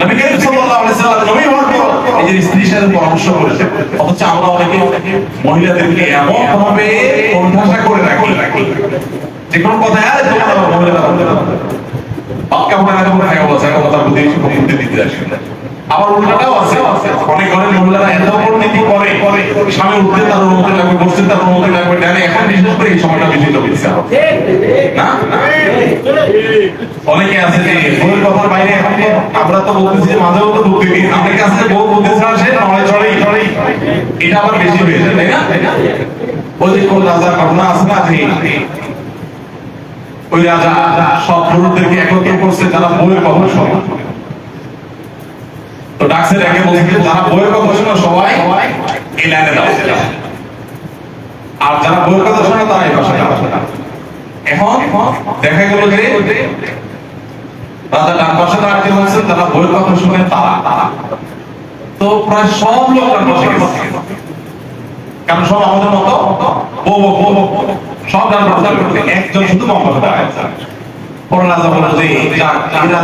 নবী করিম সাল্লাল্লাহু আলাইহি সাল্লাম নবী হওয়ার পর এই যে স্ত্রীর সাথে পরামর্শ করেছেন, অথচ আমরা অনেকে মহিলাদেরকে এমন ভাবে কোণঠাসা করে রাখি যে কোনো কথা আরে তোমার মহিলারা পাক্কা মনে রাখবো না, কথা কথা বুঝে বুঝতে দিতে আসে না। আবার উল্টাটাও আছে, অনেক ঘরের মহিলারা এত পরিণতি করে স্বামী উঠতে তার অনুমতি লাগবে, বসতে তার অনুমতি লাগবে, ডানে এখন বিশেষ করে এই সময়টা বেশি চলছে না। অনেকে আছে যে বউয়ের কথার বাইরে, এখন আমরা তো বলতেছি যে মাঝে মধ্যে বুদ্ধি দিই, অনেকে আছে বউ বুদ্ধি ছাড়া সে নড়ে চড়ে, এটা আবার বেশি হয়ে যায়, তাই না? ওই যে কোন রাজার ঘটনা আছে না, ওই রাজা সব পুরুষদেরকে একত্র করছে তারা বউয়ের কথা শোনে। তো ডাক্তার একে বলছে যারা বইয়ের কথা শোনো সবাই এই লাইনে দাও, আর যারা বইয়ের কথা শোনো তারা এই পাশে দাও। এখন দেখা গেল যে রাজা ডান পাশে দাঁড়াতে বলছেন, যারা বইয়ের কথা শুনে তারা তো প্রায় সব লোক ডান পাশে গেছে, কারণ সব আমাদের মতো সব ডান পাশে, একজন শুধু বাম পাশে দাঁড়ায়। পরে রাজা বলল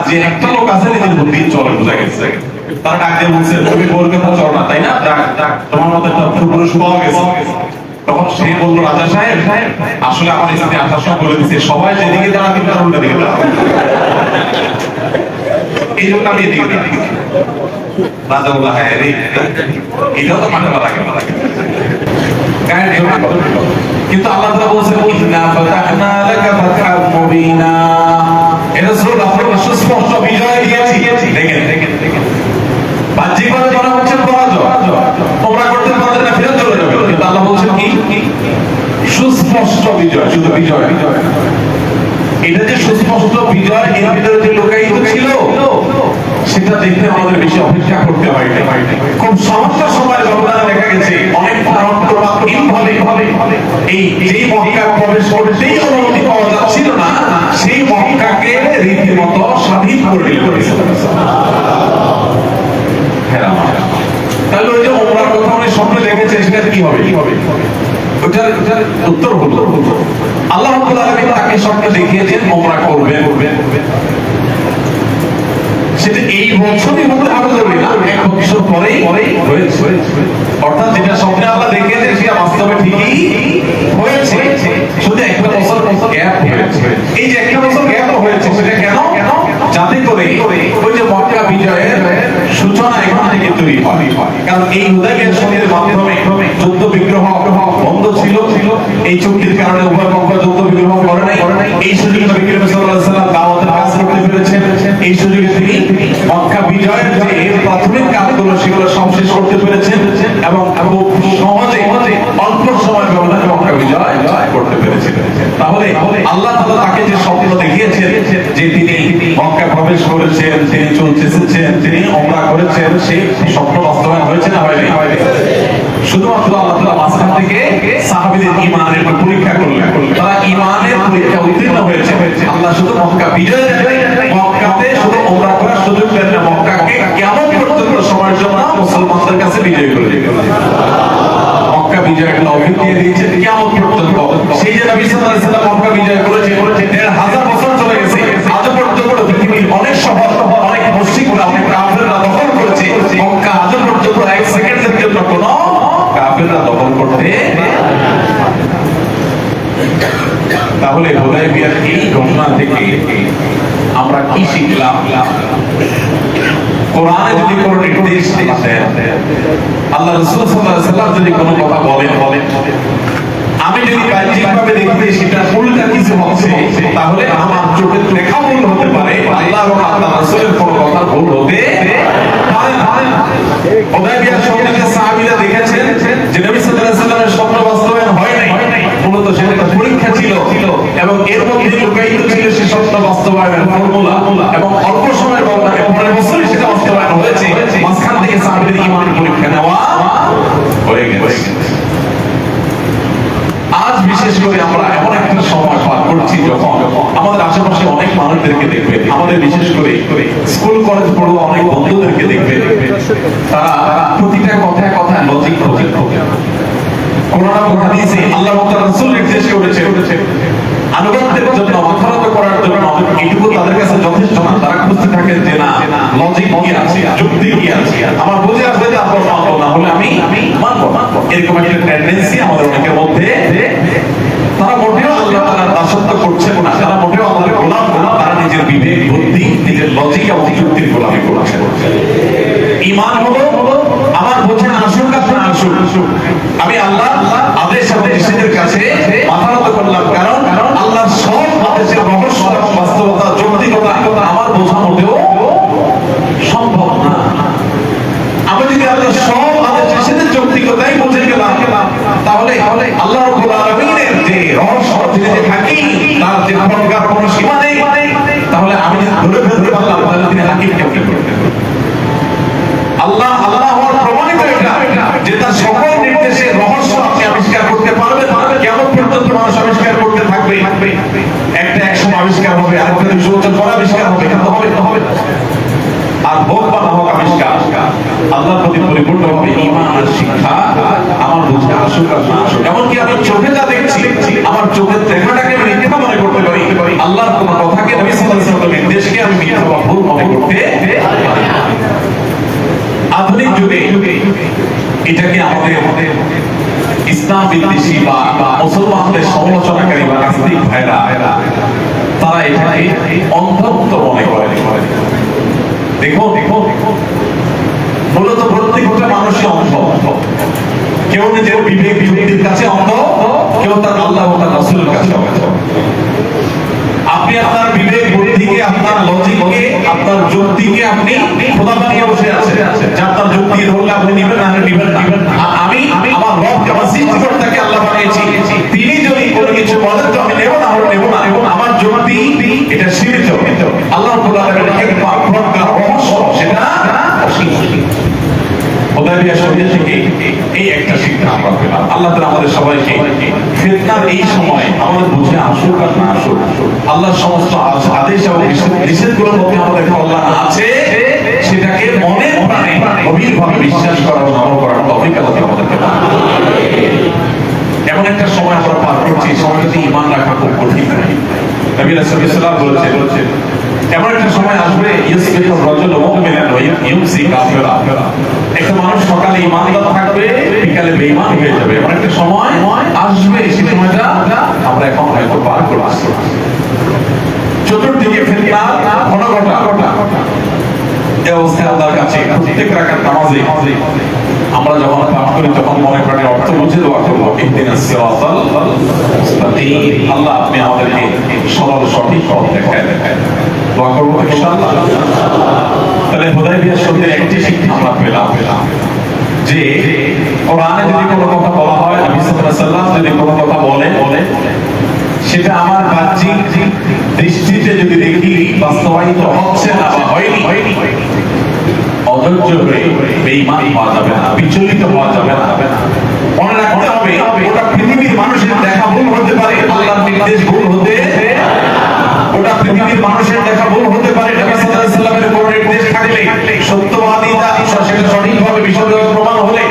যে একটা লোক আছে নিজের বুদ্ধি চলে, বোঝা গেছে। তারা ডাক দিয়ে বলছে তুমি বলবে না চলো না, তাই না, তোমার মতো একটা পুরুষ পাওয়া গেছে। তখন সে বললো রাজা সাহেব আসলে আমার স্ত্রী আসার সময় বলে দিচ্ছে সবাই যেদিকে দাঁড়াবে তার উল্টা দিকে দাঁড়াবে, এই জন্য আমি এদিকে দাঁড়াই। রাজা বললো হ্যাঁ রে, এটাও তো মানে লাগে। কিন্তু আল্লাহ তাআলা বলেছেন ইন্না ফাতাহনা লাকা ফাতহাম মুবিনা, এটা রাসূল আপনাকে সুস্পষ্ট বিজয় দিয়েছি। দেখেন বাহ্যিকভাবে মনে হচ্ছে পরাজয়, তোমরা করতে পারলে না, ফিরে চলে যাবে, কিন্তু আল্লাহ বলছেন কি সুস্পষ্ট বিজয়, শুধু বিজয়। এটা যে সুস্পষ্ট বিজয়, এর ভিতরে যে লুকায়িত ছিল সেটা দেখতে আমাদের বেশি অপেক্ষা করতে হয়। খুব সামান্য সময়ের ব্যবধানে দেখা গেছে অনেক ভাবে এই যেই মক্কা প্রবেশ করতেই অনুমতি পাওয়া যাচ্ছিল না, সেই মক্কাকে রীতিমতো স্বাধীন করে দিল। তাহলে ওই যে ওমরার কথা উনি স্বপ্নে দেখেছেন, সেটা কি হবে? ওটার উত্তর হলো আল্লাহ রাব্বুল আলামিন তাকে স্বপ্নে দেখিয়েছেন ওমরা করবেন। সেটা এই বছরই হতে হবে না, এক বছর পরেই হয়েছে। অর্থাৎ যেটা স্বপ্নে আল্লাহ দেখিয়েছেন সেটা বাস্তবে ঠিকই হয়েছে, শুধু একটা বছর গ্যাপ হয়েছে। এই যে একটা বছর গ্যাপ হয়েছে সেটা কেন? যাতে করে ওই যে মক্কা বিজয়ের সূচনা এখান থেকে তৈরি হয়। কারণ এই হুদায়বিয়ার সন্ধির মাধ্যমে যুদ্ধ বিগ্রহ বন্ধ ছিল, এই চুক্তির কারণে উভয় পক্ষ যুদ্ধ বিগ্রহ করে নাই। এই সুযোগে নবী করিম সাল্লাল্লাহু আলাইহি ওয়াসাল্লাম দাওয়াতের কাজ করতে পেরেছেন। এই সুযোগে তিনি মক্কা বিজয়ের যে প্রাথমিক কাজগুলো সেগুলো সব শেষ করতে পেরেছেন এবং সহজে অল্প সময় ব্যবধানে মক্কা বিজয় করতে পেরেছেন। তাহলে আল্লাহ তাআলা তাকে যে স্বপ্ন দেখিয়েছেন যে তিনি মক্কা প্রবেশ করেছেন, তিনি চলতে এসেছেন, তিনি ওমরা করেছেন, সেই স্বপ্ন বাস্তবায়ন হয়েছে না হয়নি? শুধুমাত্র আল্লাহ তাআলা মাঝখান থেকে সাহাবীদের ঈমানের পরীক্ষা করলেন, তারা ঈমানের পরীক্ষা উত্তীর্ণ হয়েছে। আল্লাহ শুধু মক্কা বিজয় দেন, মক্কাতে শুধু ওমরা করার সুযোগ দেন না, মক্কাকে কিয়ামত পর্যন্ত সময়ের জন্য মুসলমানদের কাছে বিজয় করে দিলেন। মক্কা বিজয়ের তৌফিক দিয়ে দিয়েছেন কিয়ামত পর্যন্ত। সেই যে নবী সাল্লাল্লাহু আলাইহি ওয়াসাল্লাম মক্কা বিজয় করেছেন ১৫০০ বছর চলে গেছে, আজ পর্যন্ত পৃথিবীর অনেক শহর, অনেক মসজিদগুলো অনেক কাফেররা দখল করেছে, মক্কা আজ পর্যন্ত এক সেকেন্ডের জন্য কোনো কাফেররা দখল করতে। তাহলে হুদায়বিয়ার এই ঘটনা থেকে আমরা কি শিখলাম? কোরআনে যদি কোনো নির্দেশ দেন, আল্লাহ রাসূল সাল্লাল্লাহু আলাইহি ওয়াসাল্লাম যদি কোনো কথা বলেন, আমি যদি বাহ্যিকভাবে দেখি সেটা উল্টা কিছু হচ্ছে, তাহলে আমার চোখে দেখা ভুল হতে পারে, আল্লাহ এবং আল্লাহর রাসূলের কোনো কথা ভুল হতে পারে না। হুদায়বিয়ার সন্ধিতে সাহাবীরা দেখেছেন যে নবী সাল্লাল্লাহু আলাইহি ওয়াসাল্লামের স্বপ্ন বাস্তবায়ন হয় নাই, মূলত সেটা একটা পরীক্ষা ছিল এবং এর মধ্যে লুকায়িত ছিল সে স্বপ্ন বাস্তবায়নের ফর্মুলা, এবং অল্প সময়ের ব্যবধানে 15 বছরই সেটা বাস্তবায়ন হয়েছে। মাঝখান থেকে সাহাবীদের ঈমানের পরীক্ষা নেওয়া হয়ে গেছে। আজ বিশেষ করে আমরা এমন একটা সময় পার করছি যখন আমাদের আশেপাশে অনেক মানুষদেরকে দেখবে, আমাদের বিশেষ করে স্কুল কলেজ পড়ুয়া অনেক বন্ধুদেরকে দেখবে, তারা প্রতিটা কথায় কথায় লজিক খোঁজে। কোরআন এবং হাদিসে আল্লাহ এবং তার রাসূল নির্দেশ করেছেন আনুগত্যের জন্য, মাথা নত করার জন্য, এটুকু তাদের কাছে যথেষ্ট না। তারা খুঁজতে থাকেন যে না লজিক কি আছে, যুক্তি কি আছে, আমার বুঝে আসবে তারপর মানবো, না হলে আমি মানবো না। এরকম একটা টেন্ডেন্সি আমাদের অনেকের মধ্যে। তারা মোটেও আল্লাহ তাআলার দাসত্ব করছে না, তারা মোটেও আমাদের গোলাম না, তারা নিজের বিবেক বুদ্ধি নিজের লজিক এবং যুক্তির গোলামি করছে। ঈমান হলো আমার বোঝে আসুক আর না আসুক, আমি আল্লাহ আদেশ এবং নিষেধের কাছে মাথা নত করলাম, কারণ আল্লাহর সব আদেশের রহস্য এবং বাস্তবতা যৌক্তিকতা আমার বোঝা মোটেও সম্ভব না। আমি যদি আল্লাহর সব আদেশ নিষেধের যৌক্তিকতাই বুঝে গেলাম, তাহলে আল্লাহ রাব্বুল আলামিনের যে রহস্য যে থাকি তার যে প্রজ্ঞার কোনো সীমা নেই, তাহলে আমি ধরে ফেলতে পারলাম তাহলে তিনি হাকিম কেমনে করতেন। আল্লাহ হওয়ার প্রমাণিত এটা যে তার সকল নির্দেশের রহস্য আপনি আবিষ্কার করতে পারবেন, কেমন পর্যন্ত মানুষ আবিষ্কার করতে থাকবে। একটা একসময় আবিষ্কার হবে, আরেকটা 200 বছর পরে আবিষ্কার হবে, কিন্তু হবে। আর হোক বা না হোক আবিষ্কার, আল্লাহর প্রতি পরিপূর্ণভাবে ঈমান আর শিক্ষা আমার বুঝে আসুক আর না আসুক। এমনকি আমি চোখে যা দেখছি, আমার চোখের দেখাটাকে আমি মিথ্যা মনে করতে পারি, আল্লাহর কোন কথাকে নবী সাল্লাল্লাহু আলাইহি ওয়াসাল্লামের নির্দেশকে আমি মিথ্যা বা ভুল মনে করতে পারি। আধুনিক যুগে এটাকে আমাদের ইসলাম বিদ্বেষী বা মুসলমানদের সমালোচনাকারী বা নাস্তিক ভাইরা তারা এটাকে অন্ধত্ব মনে করে। দেখো মূলত প্রত্যেকটা মানুষই অন্ধ, কেউ নিজের বিবেক যুক্তির কাছে অন্ধ, কেউ তার আল্লাহ ও তার রাসূলের কাছে অন্ধ। আপনি আপনার বিবেক বুদ্ধিকে, আপনার লজিককে, আপনার যুক্তিকে আপনি খোদা বানিয়ে বসে আছেন, যে আপনার যুক্তি ধরলে আপনি নিবেন না, নিবেন না। আমি আমার রব, আমার সৃষ্টিকর্তাকে আল্লাহ বানিয়েছি, তিনি যদি কোনো কিছু বলেন তো আমি নেব না, নেব না। আমার যুক্তি এটা সীমিত, আল্লাহ রাব্বুল আলামিনের হিকমত প্রজ্ঞা রহস্য সেটা অসীম। হুদায়বিয়া সন্ধি থেকে এই একটা শিক্ষা আমরা পেলাম। আল্লাহ তাআলা আমাদের সবাইকে ফিতনার এই সময় আমাদের বুঝে আসুক আর না আসুক, আল্লাহর সমস্ত আদেশ এবং নিষেধগুলোর মধ্যে আমাদের কল্যাণ আছে, সেটাকে মনে প্রাণে গভীরভাবে বিশ্বাস করার ও আমল করার তৌফিক আল্লাহ আমাদেরকে দান করুন। এমন একটা সময় আমরা পার করছি, সময়টাতে ঈমান রাখা খুব কঠিন। নবী রাসূল সাল্লাল্লাহু আলাইহি ওয়াসাল্লাম বলেছেন, এমন একটা সময় আসবে ইউসবিহু রাজুলু মুমিনান ওয়া ইউমসি কাফিরা। একটা মানুষ সকালে ঈমানদার থাকবে, বিকালে বেঈমান হয়ে যাবে। এমন একটা সময় আসবে, সেই সময়টা আমরা এখন হয়তো পার করছি। চতুর্দিকে ফিতনা ঘন ঘটা। এই অবস্থায় আল্লাহর কাছে প্রত্যেক রাকাত নামাজে আমরা যখন পাঠ করি তখন মনে প্রাণে অর্থ বুঝে দোয়া করবো, ইহদিনাস সিরাতাল মুস্তাকিম, আল্লাহ আপনি আমাদেরকে সরল সঠিক পথ দেখায়। দোয়া করবো ইনশাআল্লাহ। তাহলে হুদায়বিয়া সন্ধির একটি শিক্ষা আমরা পেলাম যে কোরআনে যদি কোনো কথা বলা হয়, নবী সাল্লাল্লাহু আলাইহি ওয়াসাল্লাম যদি কোনো কথা বলে, সেটা আমার বাহ্যিক দৃষ্টিতে যদি দেখি বাস্তবায়িত হচ্ছে না বা হয়নি, অধৈর্য হয়ে বেঈমান হওয়া যাবে না, বিচলিত হওয়া যাবে না। মনে রাখতে হবে ওটা পৃথিবীর মানুষের দেখা ভুল হতে পারে, আল্লাহর নির্দেশ ভুল হতে, ওটা পৃথিবীর মানুষের দেখা ভুল হতে পারে। নবী সাল্লাল্লাহু আলাইহি ওয়াসাল্লামের কোন নির্দেশ থাকলে সত্যবাদীতা সেটা সঠিকভাবে বিশুদ্ধ প্রমাণ হলে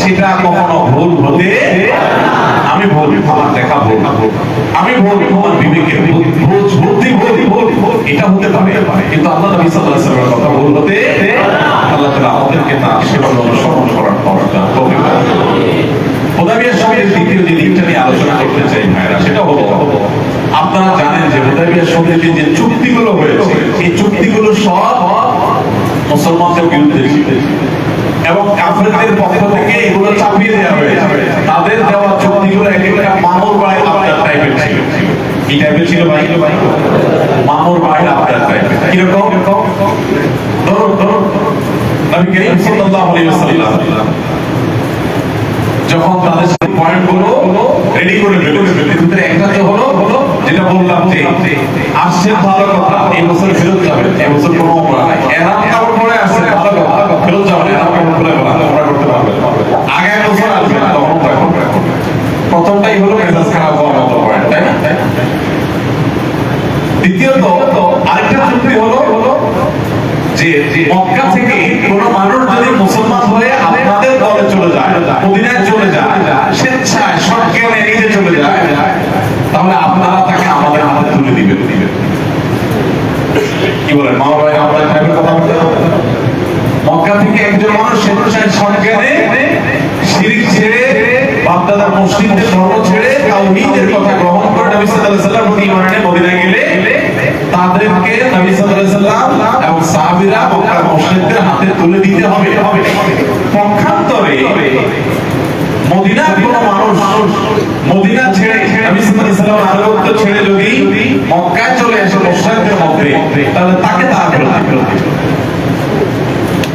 সেটা কখনো ভুল হতে, আমি ভুল, আমার দেখা ভুল, আমি ভুল, আমার বিবেকের ভুল, বুদ্ধি ভুল, এটা হতে পারে, কিন্তু আল্লাহ নবী সাল্লাল্লাহু আলাইহি ওয়াসাল্লামের কথা ভুল হতে আল্লাহ তাআলা আমাদেরকে তার সেভাবে অনুসরণ করার তৌফিক দান করুন। হুদায়বিয়ার সঙ্গে দ্বিতীয় যে দিকটা নিয়ে আলোচনা করতে চাই ভাইরা, সেটা হলো আপনারা জানেন যে হুদায়বিয়ার সঙ্গে যে চুক্তিগুলো হয়েছে, এই চুক্তিগুলো সব মুসলমানদের বিরুদ্ধে ছিল এবং কাফেরদের পক্ষ থেকে এগুলো চাপিয়ে দেওয়া হয়েছে। তাদের দেওয়া চুক্তিগুলো একেবারে মামুর ভাই আপনার টাইপের ছিল। কি টাইপের ছিল ভাই? মামুর ভাই আপনার টাইপের। কিরকম? ধরুন নবী করিম সাল্লাল্লাহু আলাইহি ওয়াসাল্লাম যখন তাদের সাথে পয়েন্টগুলো রেডি করে ফেলেছে, ভিতরে একটা তো হলো যেটা বললাম যে আসছে ভালো কথা, এই বছর ফেরত যাবে, এই বছর কোনো উমরা নাই, এরা কাপড় পরে আসছে ভালো কথা, ফেরত যাবে না, কাপড় পরে উমরা করতে পারবে, আগামী বছর আসবে না, তখন উমরা করবে। প্রথমটাই হলো মেজাজ খারাপ হওয়ার মতো পয়েন্ট, তাই না? দ্বিতীয়ত আরেকটা চুক্তি হলো যে মক্কা থেকে কোনো মানুষ যদি মুসলমান হয়ে আপনাদের দলে চলে যায়, মদিনায় চলে যায়, স্বেচ্ছায় সজ্ঞানে নিজে চলে যায়, তাহলে আপনারা তাকে আমাদের হাতে তুলে দিবেন। কি বলেন মা ভাই? আমাদের কথা বলতে স্বেচ্ছায় সজ্ঞানে শিরক ছেড়ে বাপদাদার মুশরিকদের ধর্ম ছেড়ে তাওহীদের কথা গ্রহণ করে নবী সাল্লাল্লাহু আলাইহি ওয়াসাল্লাম প্রতি ঈমান এনে মদিনায় গেলে তাদেরকে নবী সাল্লাল্লাহু আলাইহি ওয়াসাল্লাম এবং সাহাবীরা মক্কার মুশরিকদের হাতে তুলে দিতে হবে। পক্ষান্তরে মদিনার কোন মানুষ মদিনা ছেড়ে নবী সাল্লাল্লাহু আলাইহি ওয়াসাল্লামের আনুগত্য ছেড়ে যদি মক্কায় চলে আসে মুশরিকদের মধ্যে, তাহলে তাকে তারা ফেরত দিবে।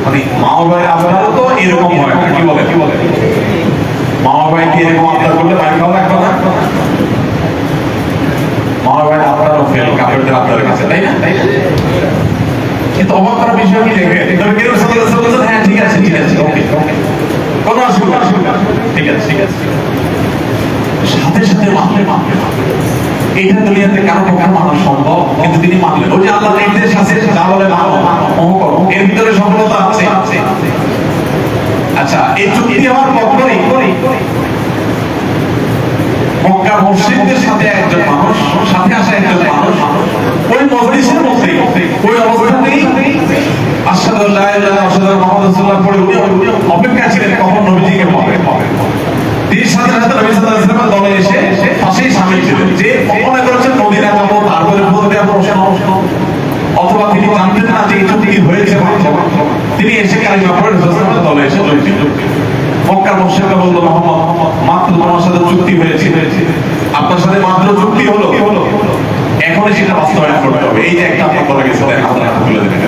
মানে মাও ভাই আপনারও তো এরকম হয়, কি বলে মাও ভাই কি এরকম আবদার করলে ভাই খাওয়া লাগবে না? মাও ভাই আপনারও ফেল কাপড়দের আপনার কাছে, তাই না? কিন্তু অবাক করার বিষয় কি দেখে নবী করিম সাল্লাল্লাহু আলাইহি ওয়াসাল্লাম বলেন, হ্যাঁ ঠিক আছে ওকে কোনো অসুবিধা ঠিক আছে সাথে সাথে মানলে এইটা দুনিয়াতে কারো পক্ষে মানা সম্ভব, কিন্তু তিনি মানলেন। ওই যে আল্লাহর নির্দেশ আছে যা বলে মানো করো, এর ভিতরে সফলতা আছে। আচ্ছা, এই চুক্তি হওয়ার পরই মক্কার মুশরিকদের সাথে একজন মানুষ, সাথে আসা একজন মানুষ ওই মজলিসের মধ্যে ওই অবস্থাতেই আশহাদু আল্লা ইলাহা ইল্লাল্লাহ ওয়া আশহাদু আন্না মুহাম্মাদান রাসূলুল্লাহ পড়ে উনি অপেক্ষা ছিলেন কখন নবীজিকে পাবে। তিনি সাথে সাথে নবী সাল্লাল্লাহু আলাইহি ওয়াসাল্লামের দলে এসে পাশেই সামিল ছিলেন। যে মনে করেছেন মদিনা যাব, তারপরে বলতে প্রশ্ন, অথবা তিনি জানতেন না যে এই চুক্তি হয়েছে, তিনি এসে কালিমা পড়ে রাসূলের দলে এসে যোগ দিলেন। মক্কার মুশরিকরা বলল, মুহাম্মদ মাত্র তোমার সাথে চুক্তি হয়েছে, আপনার সাথে মাত্র চুক্তি হলো, এখনই সেটা বাস্তবায়ন করতে হবে। এই যে একটা আপনার বলা গেছে, আপনার হাতে তুলে দেবেন,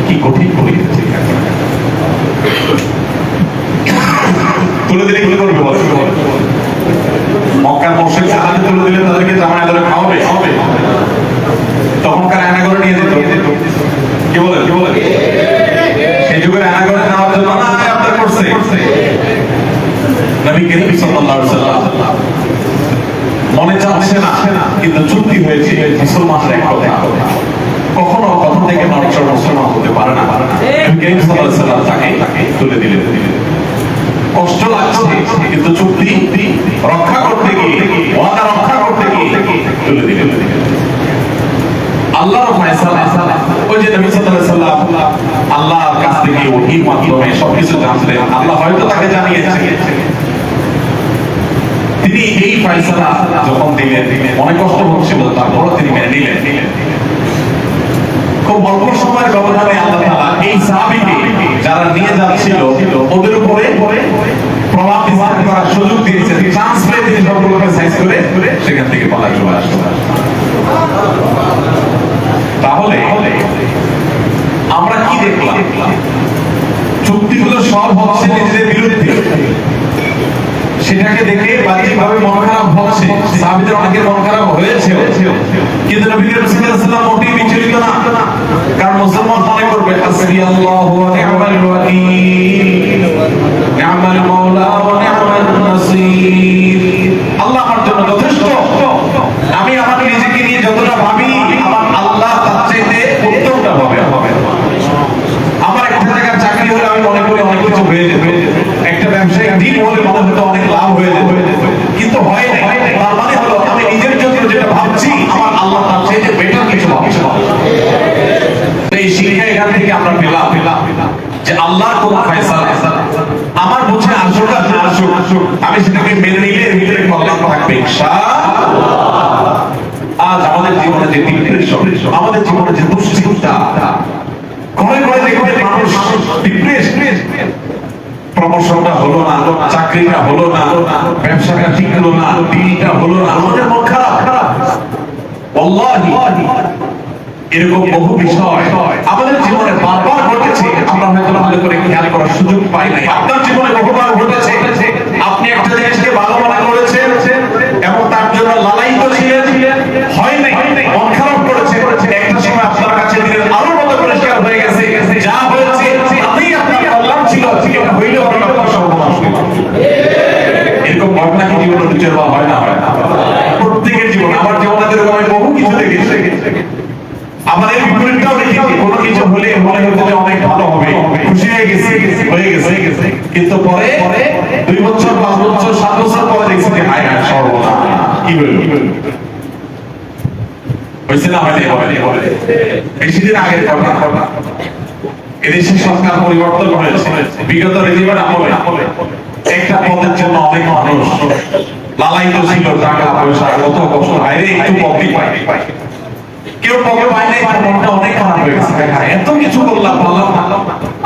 কি কঠিন করে দিয়েছে। তুলে দিলে কি করবে? মক্কার মুশরিকরা হাতে তুলে দিলে তাদেরকে জামায় ধরে খাওয়াবে, তখনকার আয়নাঘরে নিয়ে যেত। কি বলে সেই যুগের আয়নাঘরে নেওয়ার জন্য না আপনার করছে নবী করিম সাল্লাল্লাহু আলাইহি ওয়াসাল্লাম মনে চাচ্ছে না, কিন্তু চুক্তি হয়েছে মুসলমানদের এক কথা, কখনো কথা থেকে নড়চড় মুসলমান হতে পারে না। নবী করিম সাল্লাল্লাহু আলাইহি ওয়াসাল্লাম তাকে তুলে দিলেন। কষ্ট লাগছে, কিন্তু চুক্তি রক্ষা করতে গিয়ে, ওয়াদা রক্ষা করতে গিয়ে তুলে দিলেন। আল্লাহর ফয়সালা, ওই যে নবী সাল্লাল্লাহু আলাইহি ওয়াসাল্লাম আল্লাহর কাছ থেকে ওহীর মাধ্যমে সবকিছু জানতেন, আল্লাহ হয়তো তাকে জানিয়েছেন। তিনি এই ফয়সালা যখন দিলেন, অনেক কষ্ট হচ্ছিল, তারপরও তিনি মেনে নিলেন। খুব অল্প সময়ের ব্যবধানে আল্লাহ তাআলা এই সাহাবীকে যারা নিয়ে যাচ্ছিল ওদের উপরে প্রভাব বিস্তার করার সুযোগ দিয়েছেন। চান্স পেয়ে তিনি সবগুলোকে সাইজ করে সেখান থেকে পালায় চলে আসলেন। তাহলে আমরা কি দেখলাম? চুক্তিগুলো সব হচ্ছে নিজেদের বিরুদ্ধে, সেটাকে দেখে বাহ্যিকভাবে মন খারাপ হচ্ছে, সাহাবীদের অনেকের মন খারাপ হয়েছে, কিন্তু নবী করিম সাল্লাল্লাহু আলাইহি ওয়াসাল্লাম মোটেই বিচলিত না। কারণ মুসলমান মনে করবে হাসবিয়াল্লাহু ওয়া নি'মাল ওয়াকিল, নি'মাল মাওলা ওয়া নি'মান নাসীর। আল্লাহ আমার জন্য যথেষ্ট, আমি আমার নিজেকে নিয়ে যতটা ভাবি আমার আল্লাহ তার চাইতে উত্তমটা হবে। আমার একটা জায়গার চাকরি হলে আমি মনে করি অনেক কিছু হয়ে যেত, একটা ব্যবসায়িক দিন হলে মনে হতো অনেক লাভ হয়ে যেত, কিন্তু হয় না। তার মানে হলো আমি নিজের জন্য যেটা ভাবছি আমার আল্লাহ তার চাইতে বেটার কিছু ভাবছে। এই শিক্ষা এখান থেকে আমরা পেলাম যে আল্লাহর কোন ফয়সালা আমার বুঝে আসুক আর না আসুক, আমি সেটাকে মেনে নিলে এর ভিতরে কল্যাণ থাকবে ইনশাআল্লাহ। আজ আমাদের জীবনে যে ডিপ্রেশন, আমাদের জীবনে যে দুশ্চিন্তা, ঘরে ঘরে দেখবে মানুষ ডিপ্রেসড, প্রমোশনটা হলো না, চাকরিটা হলো না, ব্যবসাটা টিকলো না, ডিলটা হলো না, আমাদের মন খারাপ। আল্লাহি এরকম বহু বিষয় আমাদের জীবনে বারবার ঘটেছে, আমরা হয়তো আমাদের করে খেয়াল করার সুযোগ পাই নাই। আপনার জীবনে বহুবার ঘটেছে, আপনি একটা জিনিসকে ভালো মনে করেছেন এবং তার জন্য লালায়িত ছিলেন, হয় নাই, মন খারাপ করেছে, একটা সময় আপনার কাছে দিলেন আরো মতো পরিষ্কার হয়ে গেছে যা হয়েছে তাতেই আপনার কল্যাণ ছিল, এটা হইলেও আপনার সর্বনাশ হলো। এরকম ঘটনা কি জীবনে বিচার হয় না? প্রত্যেকের জীবনে, আমার জীবনে এরকম আমি বহু কিছু দেখেছি। আমাদের বিপরীতটাও দেখেছি, কোনো কিছু হলে মনে হতো যে অনেক ভালো হবে, খুশি হয়ে গেছে, কিন্তু পরে 2 বছর 5 বছর 7 বছর পরে দেখছি যে হায় হায় সর্বনাশ, কি বলবো হয়েছে না? হয় বেশি দিন আগের কথা। এদেশে সরকার পরিবর্তন হয়েছে, বিগত রেজিমের আমলে একটা পদের জন্য অনেক মানুষ লালায়িত ছিল, টাকা পয়সা কত কষ্ট, হাইরে একটু পদই পায়, কেউ পদে পায় নাই, তার মনটা অনেক খারাপ হয়ে গেছে। এত কিছু করলাম, বললাম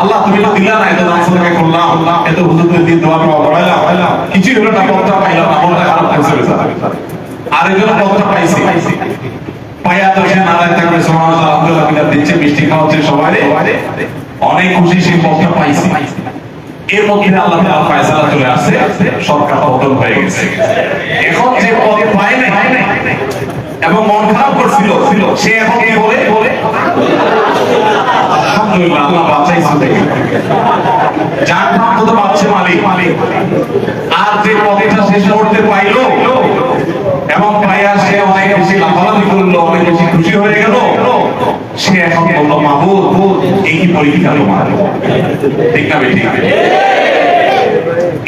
আল্লাহ তুমি তো দিলা না, এত দান সদকা করলাম, এত হুজুরদের দিয়ে দোয়া পড়াইলাম, কিছুই হলো না, পদটা পাইলাম না, মনটা খারাপ হয়েছে। আরেকজন পদটা পাইছে, পাইয়া তো সে নারায় থাকবে, সুবহানাল্লাহ আলহামদুলিল্লাহ বিদাত দিচ্ছে, মিষ্টি খাওয়াচ্ছে সবাই, অনেক খুশি সেই পদটা পাইছে। এর মধ্যে আল্লাহ তাআলা ফয়সালা চলে আসছে, সরকার পতন হয়ে গেছে। এখন যে পদ পায় নাই এবং মন খারাপ করছিল, সে এখন কি বলে আলহামদুলিল্লাহ আল্লাহ বাঁচাইছে, যার নাম তো পাচ্ছে মালিক। আর যে পদটা শেষ করতে পাইলো এবং পাইয়া সে অনেক বেশি লাফালাফি করলো, অনেক বেশি খুশি হয়ে গেল, সে এখন বললো মাহবুব এই কি পরীক্ষা তোমার, ঠিক না বেঠিক?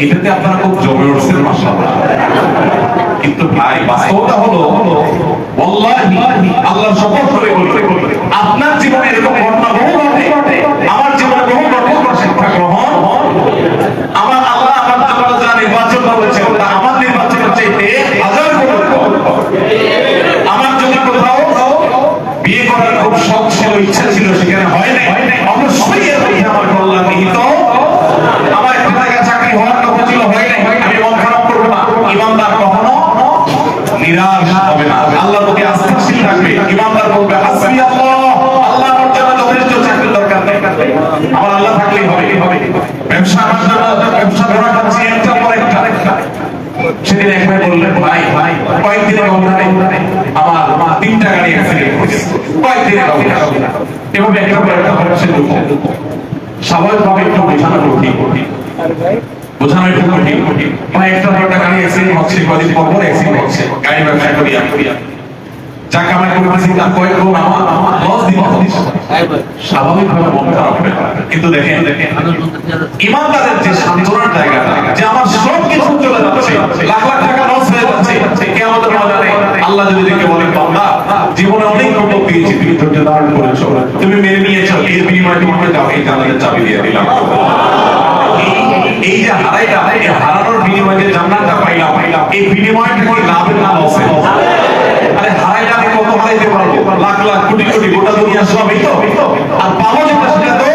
এটাতে আপনারা খুব জমে উঠছেন মাশাআল্লাহ। কিন্তু ভাই বাস্তবতা হলো ওয়াল্লাহি আল্লাহর শপথ করে বলি, আপনার জীবনে এরকম ঘটনা বহু ঘটে, আমার জীবনে বহু ঘটে। শিক্ষা গ্রহণ আমার আল্লাহ আমার জন্য যা নির্বাচন করেছেন তা আমার নির্বাচনের চাইতে হাজার গুণ কম। আমার যদি কোথাও বিয়ে করার খুব শখ ছিল, ইচ্ছা ছিল, সেখানে হয় নাই, অবশ্যই এর মধ্যে আমার কল্যাণ নিহিত। আমার একটা জায়গায় চাকরি হওয়ার কথা ছিল, হয় নাই, আমি মন খারাপ করবো না। ইমানদার কখনো নিরাশ হবে না, আল্লাহর প্রতি আস্থাশীল থাকবে। ইমানদার বলবে হাসবি আল্লাহ, আল্লাহ আমার জন্য যথেষ্ট, চাকরির দরকার নেই, আমার আল্লাহ থাকলেই হবে। ব্যবসা আমার জন্য, ব্যবসা ধরা যাচ্ছে একটা পর একটা। সেদিন এক ভাই বললেন, ভাই কয়েকদিনের ব্যবধানে আমার 3টা গাড়ি অ্যাক্সিডেন্ট হয়েছে, কয়েকদিনের ব্যবধানে, এভাবে একটা পর একটা হচ্ছে। স্বাভাবিকভাবে একটু বোঝানো কঠিন, বোঝানো একটু কঠিন। ভাই একটা গাড়ি অ্যাক্সিডেন্ট হচ্ছে, কদিন পর অ্যাক্সিডেন্ট হচ্ছে, গাড়ি ব্যবসা করি যা কামাই করতেছি তার কয়েক গুণ আমার লস দিতে হচ্ছে, স্বাভাবিকভাবে মন খারাপ হবে। কিন্তু দেখেন ইমানদারের যে সান্ত্বনার জায়গাটা, যে আমার সব কিছু চলে যাচ্ছে, লাখ লাখ টাকা লস হয়ে যাচ্ছে, কিয়ামতের ময়দানে আল্লাহ যদি দেখে বলেন বান্দা জীবনে অনেক রকম দিয়েছি, তুমি ধৈর্য ধারণ করেছো, তুমি মেনে নিয়েছো, এর বিনিময়ে তোমাকে যাও এই জান্নাতের চাবি দিয়ে দিলাম। এই যে হারাইলাম, এই হারানোর বিনিময়ে যে জান্নাতটা পাইলাম, এই বিনিময়টা কি লাভের না লসের? আরে হারাইলে আমি কত হারাইতে পারবো, লাখ লাখ কোটি কোটি, গোটা দুনিয়া সব এই তো, আর পাবো যেটা সেটা তো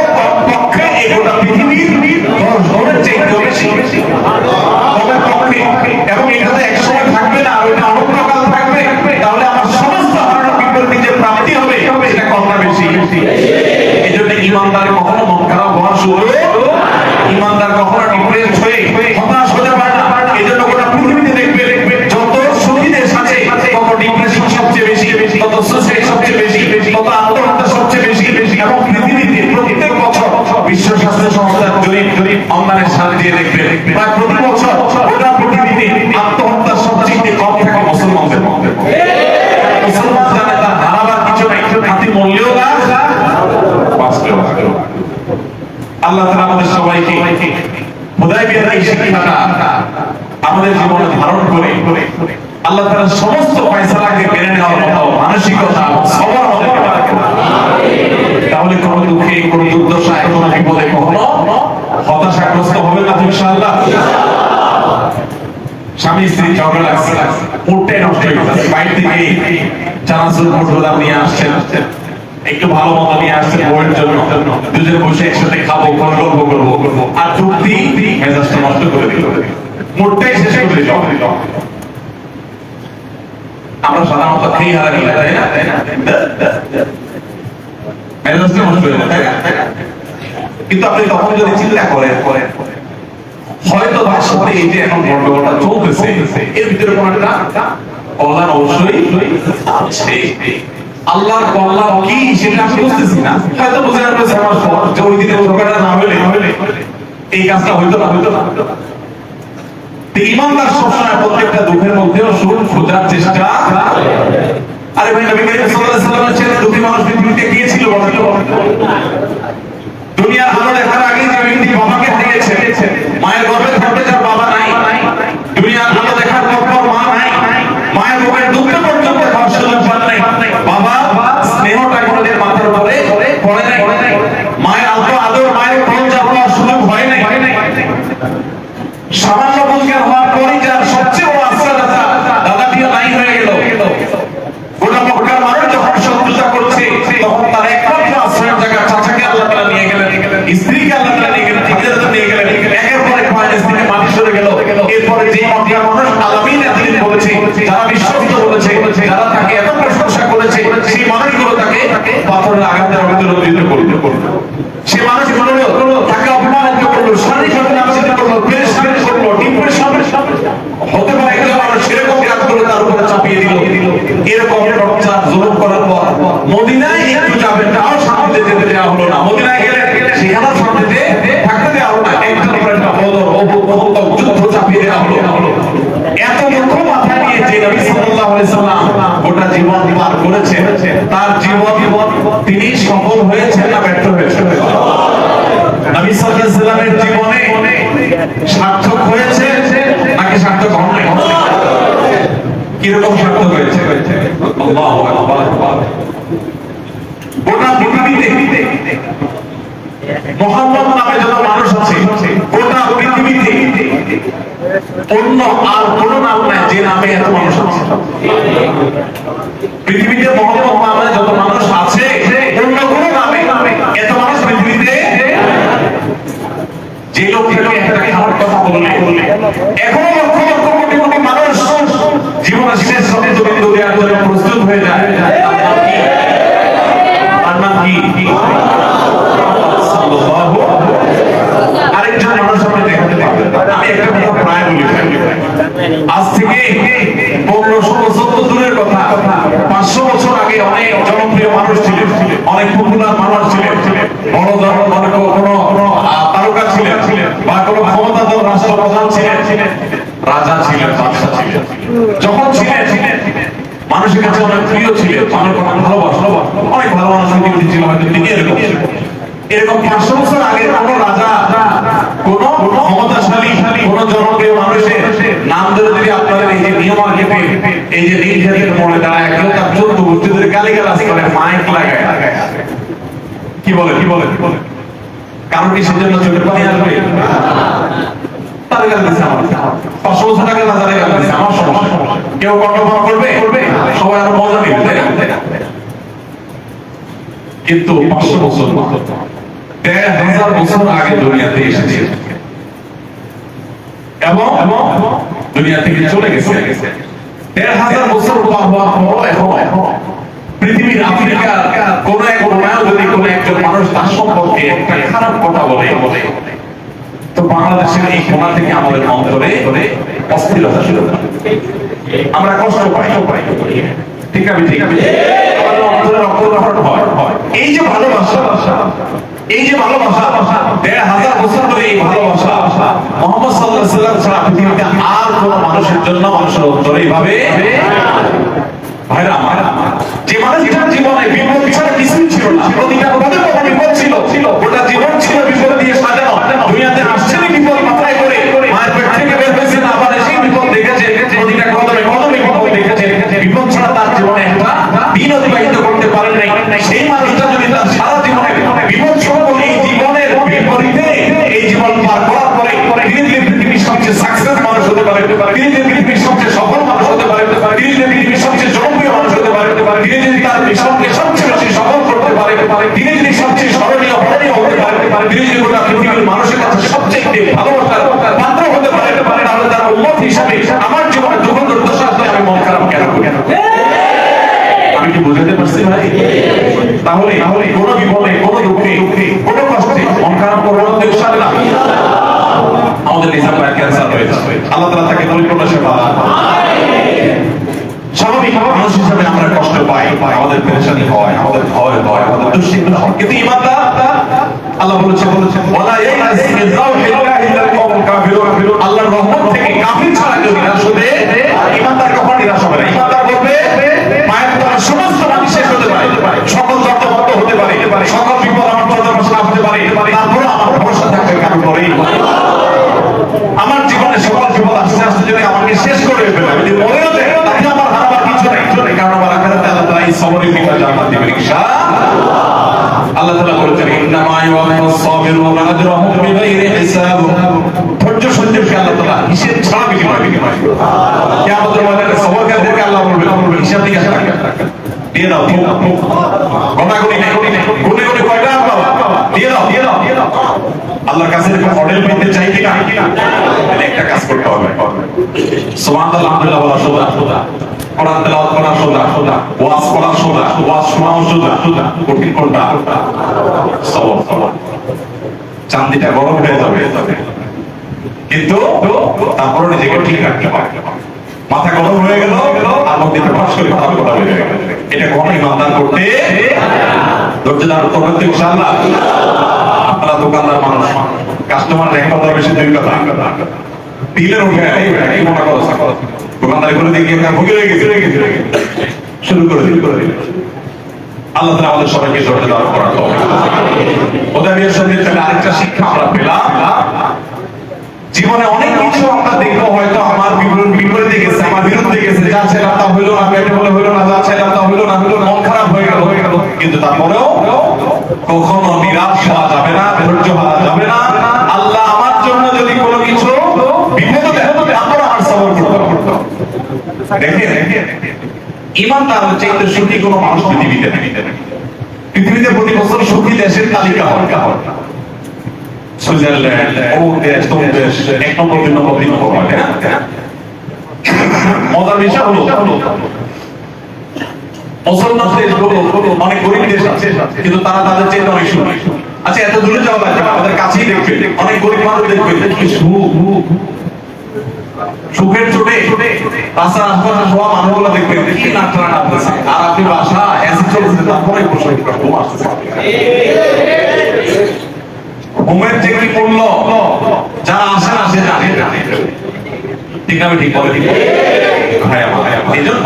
পক্ষে এই গোটা পৃথিবীর ধরের চাইতে বেশি পক্ষে। এবং এটাতে একসময় থাকবে না, আর ওইটা অনন্তকাল থাকবে, তাহলে আমার সমস্ত হারানোর বিপরীতে যে প্রাপ্তি হবে সেটা কতটা বেশি। এই জন্য ইমানদার কখনো মন খারাপ হওয়ার সুযোগ, ইমানদার কখনো ডিপ্রেস হয়ে হতাশ হতে পারে না। এই জন্য গোটা পৃথিবীতে দেখবে যত সুখী দেশ আছে, তত ডিপ্রেশন সবচেয়ে বেশি, তত সুসাইড সবচেয়ে বেশি, তত আত্মহত্যা সবচেয়ে বেশি। এবং পৃথিবীতে প্রত্যেক বছর বিশ্ব স্বাস্থ্য সংস্থার জরিপ অনলাইনের সাথে দিয়ে দেখবে প্রায় প্রতি বছর গোটা পৃথিবীতে আত্মহত্যা সবচেয়ে কম থাকে মুসলমানদের মধ্যে। মুসলমান জানে তার হারাবার কিছু নাই, হাতি মূল্যও না, বাঁচলেও না। আল্লাহ তাআলা আমাদের সবাইকে হুদায়বিয়ার এই শিক্ষাটা আমাদের জীবনে ধারণ করে আল্লাহ তাআলা সমস্ত ফয়সালাকে মেনে নেওয়ার মতো মানসিকতা সবার মধ্যে প্রদান করুন। তাহলে কোনো দুঃখে, কোনো দুর্দশায়, কোনো বিপদে কখনো হতাশাগ্রস্ত হবে না ইনশাআল্লাহ। স্বামী স্ত্রী ঝগড়া লাগছে, মুডটাই নষ্ট হয়ে গেছে, বাইরে থেকে চানাচুর মুঠোদার নিয়ে আসছেন, একটু ভালো মতো নিয়ে আসছেন বউয়ের জন্য, দুজনে বসে একসাথে খাবো, গল্প করবো, আর যুক্তি মেজাজটা নষ্ট করে দিল, মুডটাই শেষ করে দিল। আমরা সাধারণত খেয়ে হারাই, তাই না? মেজাজটা নষ্ট হয়ে যায়, তাই না? কিন্তু আপনি তখন যদি চিন্তা করেন হয়তো তার সাথে এই যে এখন গন্ডগোলটা চলতেছে, এর ভিতরে কোনো একটা কল্যাণ অবশ্যই আছে। আল্লাহর কল্যাণ কি সেটা আমি বুঝতেছি না, হয়তো বুঝে আসবে আমার যে ওই দিনে ঝগড়া না হলে এই কাজটা হইতো না। ইমানদার সবসময় প্রত্যেকটা দুঃখের মধ্যেও সুখ খোঁজার চেষ্টা। আরে ভাই নবী করিম সাল্লাল্লাহু আলাইহি ওয়াসাল্লামের ছেলে দুঃখী মানুষ পৃথিবীতে গিয়েছিল, দুনিয়ার আলো দেখার আগে যে ব্যক্তি বাবাকে হারিয়েছে, মায়ের গর্ভে থাকতে যার বাবা নাই, দুনিয়ার আলো দেখার পর মা নাই, মায়ের বুকের দুঃখ পর্যন্ত খাওয়ার সুযোগ পান নাই, বাবা স্নেহটা কোনদিন মাথার উপরে পড়ে নাই, মায়ের আলতো শান্তিতে থাকতে দেওয়া হলো না, একটার পর একটা যুদ্ধ চাপিয়ে দেওয়া হলো। এত দুঃখ মাথা নিয়ে যে নবী সাল্লাল্লাহু আলাইহি সাল্লাম গোটা জীবন পার করেছেন, তার জীবন তিনি সফল হয়েছেন না ব্যর্থ হয়েছেন? নবী সাল্লাল্লাহু আলাইহি সাল্লামের জীবনে সার্থক হয়েছে নাকি সার্থক হয়নি? কিরকম সার্থক হয়েছে? আল্লাহু আকবার। গোটা পৃথিবীতে মুহাম্মদ নামে যত মানুষ আছে, গোটা পৃথিবীতে অন্য আর কোন নাম নাই যে নামে এত মানুষ আছে। পৃথিবীতে মুহাম্মদ নামে যত মানুষ আছে, অন্য কোন নামে এত মানুষ পৃথিবীতে। যে লোকটাকে একটা খারাপ কথা বললে এখনো লক্ষ লক্ষ কোটি কোটি মানুষ জীবনের শেষ শব্দ বিন্দু দেওয়ার জন্য প্রস্তুত হয়ে যায়। তার নাম কি? আরেকজন মানুষ আপনি দেখাতে পারবেন। আমি একটা কথা প্রায় বলি, আজ থেকে 1500 বছর তো দূরের কথা, 500 বছর আগে অনেক জনপ্রিয় মানুষ ছিলেন, অনেক পপুলার মানুষ ছিলেন, বড় ধরনের কোনো তারকা ছিলেন বা কোনো ক্ষমতাধর রাষ্ট্রপ্রধান ছিলেন, রাজা ছিলেন, বাদশা ছিলেন। যখন ছিলেন মানুষের কাছে অনেক প্রিয় ছিলেন, মানুষ অনেক ভালোবাসলো, অনেক ভালো মানুষ ছিল, হয়তো তিনি এরকম 500 বছর আগে কোন রাজা, কোন ক্ষমতাশালী, কোন জনপ্রিয় মানুষের নাম ধরে যদি আপনাদের এই যে নিয়ম আগে এই যে নির্যাতনের মনে দাঁড়ায়, কেউ তার 14 গোষ্ঠী ধরে গালিগালাজ করে, মাইক লাগায়, কি বলে কারণ কি সেজন্য চোখের পানি আসবে? তার গাল দিচ্ছে আমার 500 বছর আগে রাজারে গাল দিচ্ছে, আমার সমস্যা। কেউ কন্ট্রোল করবে, সবাই আরো মজা নেবে, তাই না? কিন্তু 500 বছর 1000 বছর আগে দুনিয়াতে এসেছে এবং দুনিয়া থেকে চলে গেছে। 1000 বছর পার হওয়ার পর এখন পৃথিবীর আফ্রিকার কোন এক কোনায় যদি কোন একজন মানুষ তার সম্পর্কে একটা খারাপ কথা বলে, তো বাংলাদেশের এই কোণা থেকে আমাদের অন্তরে অস্থিরতা শুরু হয়, আমরা কষ্ট পাই, ঠিক আছে? আমাদের অন্তরে রক্তক্ষরণ হয়। এই যে ভালোবাসা, এই যে ভালোবাসা 1000 বছর ধরে এই ভালোবাসা মুহাম্মদ সাল্লাল্লাহু আলাইহি ওয়াসাল্লাম ছাড়া পৃথিবীতে আর কোন মানুষের জন্য মানুষের অন্তরে এইভাবে ভাইরা আমার, যে মানুষটার জীবনে বিপদ ছাড়া কিছুই ছিল না, প্রতিটা পদে পদে বিপদ ছিল, গোটা জীবন ছিল বিপদ দিয়ে সাজানো। দুনিয়াতে আসছেন বিপদ মাথায় করে, মায়ের পেট থেকে বের হয়েছেন, আবার এসে বিপদ দেখেছে, প্রতিটা কদমে কদমে বিপদ দেখেছে। বিপদ ছাড়া তার জীবনে একটা দিন অতিবাহিত করতে পারেন নাই। সেই মানুষটা যদি তার সারা জীবনে বিপদ সকল এই জীবনের বিপরীতে এই জীবন পার করার পরে ধীরে ধীরে পৃথিবীর সবচেয়ে সাকসেস মানুষ হতে পারে, ধীরে ধীরে পৃথিবীর সবচেয়ে সফল মানুষ হতে পারে, ধীরে ধীরে পৃথিবীর সবচেয়ে জনপ্রিয় মানুষ হতে পারে, ধীরে ধীরে তার মিশনকে সবচেয়ে বেশি সফল করতে পারে, ধীরে ধীরে সবচেয়ে স্মরণীয় হতে পারে, ধীরে ধীরে গোটা পৃথিবীর মানুষের কাছে সবচেয়ে ভালোবাসার পাত্র হতে পারে। তাহলে তার উম্মত হিসাবে আমার জীবনে দুঃখ দুর্দশা আসলে আমি মন খারাপ কেন করি? আমি কি বুঝাতে পারছি ভাই? তাহলে কোন বিপদে, কোন দুঃখে, কোন কষ্টে মন খারাপ করার উদ্দেশ্য না। আমাদের নিজাম ভাই ক্যান্সার হয়েছে, আল্লাহ তাআলা তাকে পরিপূর্ণ সেবা। স্বাভাবিক মানুষ হিসাবে আমরা কষ্ট পাই, আমাদের পেরেশানি হয়, আমাদের ভয় হয়, আমাদের দুশ্চিন্তা হয়, কিন্তু ঈমানদার আল্লাহ বলেছেন ওয়ালা ইয়াইনাস মিন রাউহিল্লাহি ইল্লাল কওমুল কাফিরুন। আল্লাহর রহমত থেকে কাফির ছাড়া কেউ নিরাশ হবে, ঈমানদার কখনো নিরাশ হবে না। ঈমানদার বলবে মায়ের তোমার সমস্ত মানুষ শেষ হতে পারে, সকল দর্দবদ্ধ হতে পারে, সকল বিপদ আমার পর্দার পাশে আসতে পারে, তারপরে আমার ভরসা থাকবে কারণ করেই আমার জীবনে সকল বিপদ আস্তে আস্তে যদি আমাকে শেষ করে ফেলে, আমি যদি মরেও যাই, তাহলে আমার হারাবার কিছু নাই, কারণ আমার আখিরাতে আল্লাহ তাআলা এই সবরের বিনিময়ে জান্নাত দিবেন ইনশাআল্লাহ। আল্লাহ তাআলা বলেছেন ইন্নামা ইউওয়াফাস সাবিরুনা আজরাহুম বিগাইরি হিসাব। ধৈর্য সহ্যকে আল্লাহ তাআলা হিসাব ছাড়া বিনিময় দিবেন। কিয়ামতের ময়দানে সবরকারীদেরকে আল্লাহ বলবেন হিসাব দিয়ে দিয়ে দাও, গণাগণি নাই, গুনে গুনে কয়টা বাবা দিয়ে দাও। আল্লাহর কাছে একটা মডেল পেতে চাই কিনা? একটা কাজ করতে হবে, সুবহানাল্লাহ আলহামদুলিল্লাহ বলা সোজা, কোরআন তেলাওয়াত করা সোজা, ওয়াজ করা সোজা, ওয়াজ শোনাও সোজা, কঠিন কোনটা? সবর। চান্দিটা গরম হয়ে যাবে, কিন্তু তারপরে নিজেকে ঠিক রাখতে হবে। মাথা গরম হয়ে গেল আর মধ্যে প্রকাশ করে খারাপ কথা হয়ে গেল, এটা কখনো ইমানদার করতে ধৈর্য ধারণ করবেন তো ইনশাআল্লাহ। আপনারা দোকানদার মানুষ, কাস্টমার এক কথা বেশি দুই কথা, তিলের উঠে এই মনে করো দোকানদারি করে দিয়ে গিয়ে ভুগে হয়ে গেছে, শুরু করে দিল। আল্লাহ তাআলা আমাদের সবাইকে ধৈর্য ধারণ করার তৌফিক দান করুন। ওদের সঙ্গে আরেকটা শিক্ষা আমরা পেলাম, জীবনে অনেক কিছু আমরা দেখবো হয়তো আমার বিপরীতে গেছে, আমার বিরুদ্ধে গেছে, যা ছেলাম তা হইলো না, পেটে বলে হইলো না, যা ছেলাম তা হইলো না, মন খারাপ হয়ে গেল, কিন্তু তারপরেও কখনো নিরাশ হওয়া যাবে না, ধৈর্য হারা যাবে না। আল্লাহ আমার জন্য যদি কোনো কিছু বিপদ দেয় তারপর আমার সবর করতে হবে। দেখেন ইমানদার চাইতে সুখী কোনো মানুষ পৃথিবীতে নেই। পৃথিবীতে প্রতি বছর সুখী দেশের তালিকা হয়, সুইজারল্যান্ড, অমুক দেশ, তমুক দেশ, 1 নম্বর 2 নম্বর 3 নম্বর হয়। মজার বিষয় হলো মুসলমান দেশগুলো অনেক গরিব দেশ আছে, কিন্তু তারা তাদের চেয়ে অনেক সুখী। আচ্ছা, এত দূরে যাওয়া লাগবে না, আমাদের কাছেই দেখবে অনেক গরিব মানুষ দেখবে কি সুখের চোটে রাস্তার আশপাশে শোয়া মানুষগুলো দেখবেন কি নাচরা নাচতেছে, আর আপনি বাসা অ্যাসিড চলছে, তারপরে বসে ঘুম আসতেছে। ঘুমের যে কি মূল্য যারা আসে না সে জানে, ঠিক না? ঠিক বলে ভাই আমার। এই জন্য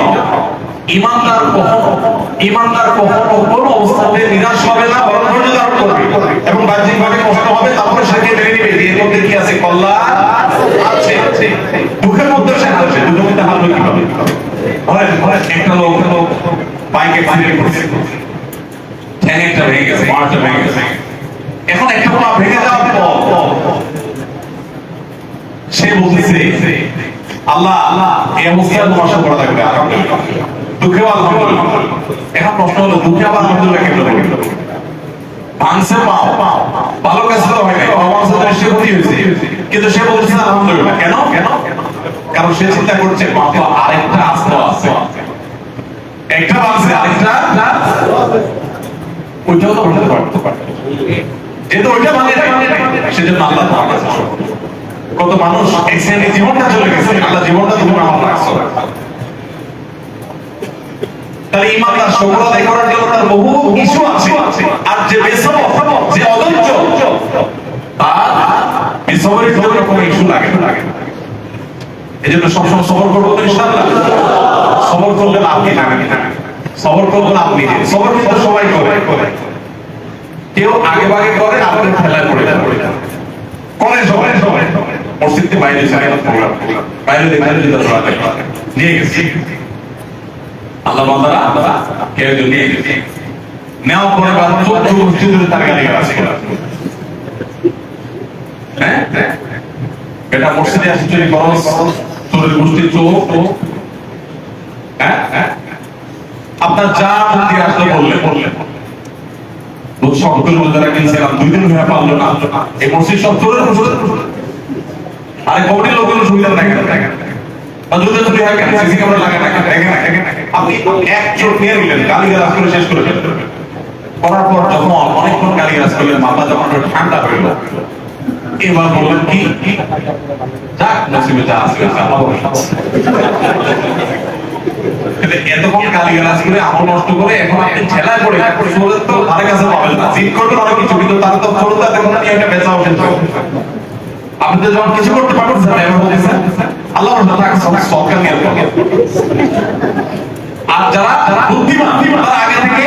ইমানদার কখনো কোনো অবস্থাতে নিরাশ হবে না, বরং ধৈর্য ধারণ করবে এবং বাহ্যিকভাবে কষ্ট হবে, তারপরে সেকে মেনে নিবে। এর মধ্যে কি আছে? কল্যাণ আছে। দুঃখের মধ্যে সে হাসবে, দুঃখের মধ্যে হাসবে কিভাবে? একটা লোক বাইকে অ্যাক্সিডেন্ট করেছে, ঠ্যাংটা ভেঙে গেছে, মাথা ভেঙে গেছে। এখন একটা পা ভেঙে যাওয়ার পর সে বলতেছে, আল্লাহ এই অবস্থায় তোমার সাথে করা লাগবে, দুঃখে আলহামদুলিল্লাহ। এখন প্রশ্ন হলো, দুঃখে আবার আলহামদুলিল্লাহ কেন বলবো? ভাঙছে পাও, ভালো কাজ তো হয় নাই, আমার সাথে সে ক্ষতি হয়েছে, কিন্তু সে বলছে আলহামদুলিল্লাহ। কেন? কারণ সে চিন্তা করছে মাথা আরেকটা আস্ত আছে, একটা ভাঙছে আরেকটা ওইটাও তো বলতে পারতো, যেহেতু ওইটা ভাঙে সেজন্য আল্লাহ তোমার কাছে শুকর। কত মানুষ এক শ্রেণী জীবনটা চলে গেছে, আল্লাহ জীবনটা তুমি আমার রাখছো। তাহলে ইমানদার শুকর আদায় করার জন্য তার বহু ইস্যু আছে। আর যে বেসবর, যে অধৈর্য, তার বেসবরের জন্য কোনো ইস্যু লাগে না। এজন্য সবসময় সবর করবো তো ইনশাআল্লাহ। সবর করলে লাভ কি জানেন? সবর করলে লাভ নেই। সবর কিন্তু সবাই করে, কেউ আগে ভাগে করে, আবার খেলায় পড়ে করে সবাই মসজিদে বাইরে প্রোগ্রাম বাইরে নিয়ে গেছে আল্লাহ বান্দারা কেউ নিয়ে গেছে, নেওয়া পরে মসজিদে তার গালি আছে। হ্যাঁ, এটা মসজিদে আসে চুরি খরচ, চোরের গোষ্ঠীর চোখ। হ্যাঁ, আপনার যা মুক্তি আসলে বললেন কিনছিলাম 2 দিন হয়ে পারলো না, এই মসজিদ সব চোরের আরে কমিটির লোকগুলো সুবিধা থাকে না, আপনি এক চোখ নিয়ে নিলেন, গালিগালাজ করে শেষ করে করার পর যখন অনেকক্ষণ গালিগালাজ করলেন, মাথা যখন ঠান্ডা হইল, এবার বললেন কি যাক নসিবে যা আছে এতক্ষণ গালিগালাজ করে আমল নষ্ট করে এখন আপনি ঠেলায় পড়ে চোরের তো ধারে কাছে পাবেন না, জিদ করবেন অনেক কিছু, কিন্তু তারা তো চোরটা দেখুন নিয়ে একটা বেচা ওঠেন। আপনি তো যখন কিছু করতে পারবেন না, এবার বলতেছেন আল্লাহ সরকার নিয়ে। আর যারা বুদ্ধিমান তারা আগে থেকে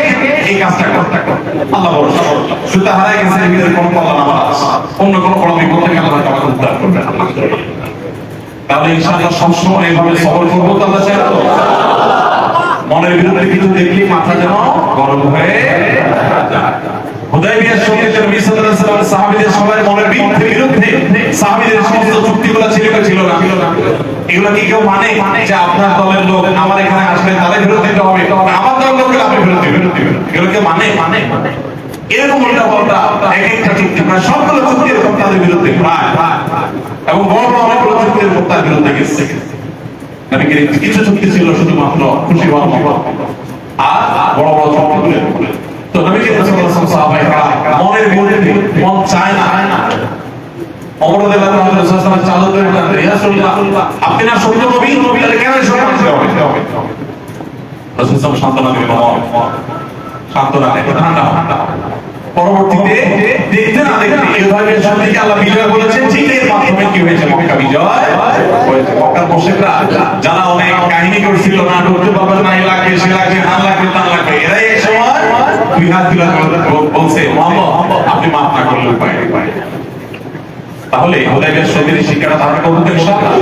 এই কাজটা করতে আল্লাহ ভরসা সুতা হারাই গেছে, নিজের কোনো কল্যাণ আমার অন্য কোনো বড় বিপদ থেকে আল্লাহ আমাকে উদ্ধার করবে। তাহলে ইনশাআল্লাহ সবসময় এইভাবে সবর করবো তো আল্লাহ চাই তো। মনের বিরুদ্ধে কিছু দেখলে মাথা যেন গরম হয়ে যায়। হুদায়বিয়ার সঙ্গে নবী সাল্লাল্লাহু আলাইহি ওয়াসাল্লাম সাহাবীদের সবাই মনের বিরুদ্ধে সাহাবীদের সমস্ত চুক্তিগুলো ছিল না। এগুলো কি কেউ মানে যে আপনার দলের লোক আমার এখানে আসলে তাদের বিরোধ দিতে হবে, আমার দলের লোককে আপনি বিরোধ দিবেন? এগুলো কি মানে এরকম উল্টা পাল্টা এক একটা চুক্তি, সবগুলো চুক্তি এরকম তাদের বিরুদ্ধে প্রায়, এবং বড় বড় অনেকগুলো চুক্তি এরকম তার বিরুদ্ধে গেছে। কিছু চুক্তি ছিল শুধুমাত্র খুশি হওয়ার মতো, আর বড় বড় চুক্তি তো নবী সাল্লাল্লাহু আলাইহি ওয়াসাল্লাম সাহাবায়ে মনের বিরুদ্ধে, মন চায় না। ওমর রাদিয়াল্লাহু আনহু রাসূলুল্লাহ চালু করে বলেন, ইয়া রাসূলুল্লাহ আপনি না সত্য নবী, তাহলে কেন সম্মান দিতে হবে? রাসূলুল্লাহ সান্ত্বনা দিলেন, সান্ত্বনা ঠান্ডা পরবর্তীতে দেখতে না দেখতে ইউহাইবের সন্ধিকে আল্লাহ বিজয় বলেছেন, ঠিক এর মাধ্যমে কি হয়েছে, মক্কা বিজয় হয়েছে। মক্কার মুশরিকরা যারা অনেক কাহিনী করছিল, না ঢুকতে পারবে না, এই লাগবে সে লাগবে, হান লাগবে তান লাগবে, এরাই এক সময় দুই হাত তুলে বলছে, মুহাম্মদ আপনি মাফ না করলে উপায় নেই। তাহলে হুদাইবিয়ার সন্ধির শিক্ষাটা ধারণ করবো তো ইনশাআল্লাহ।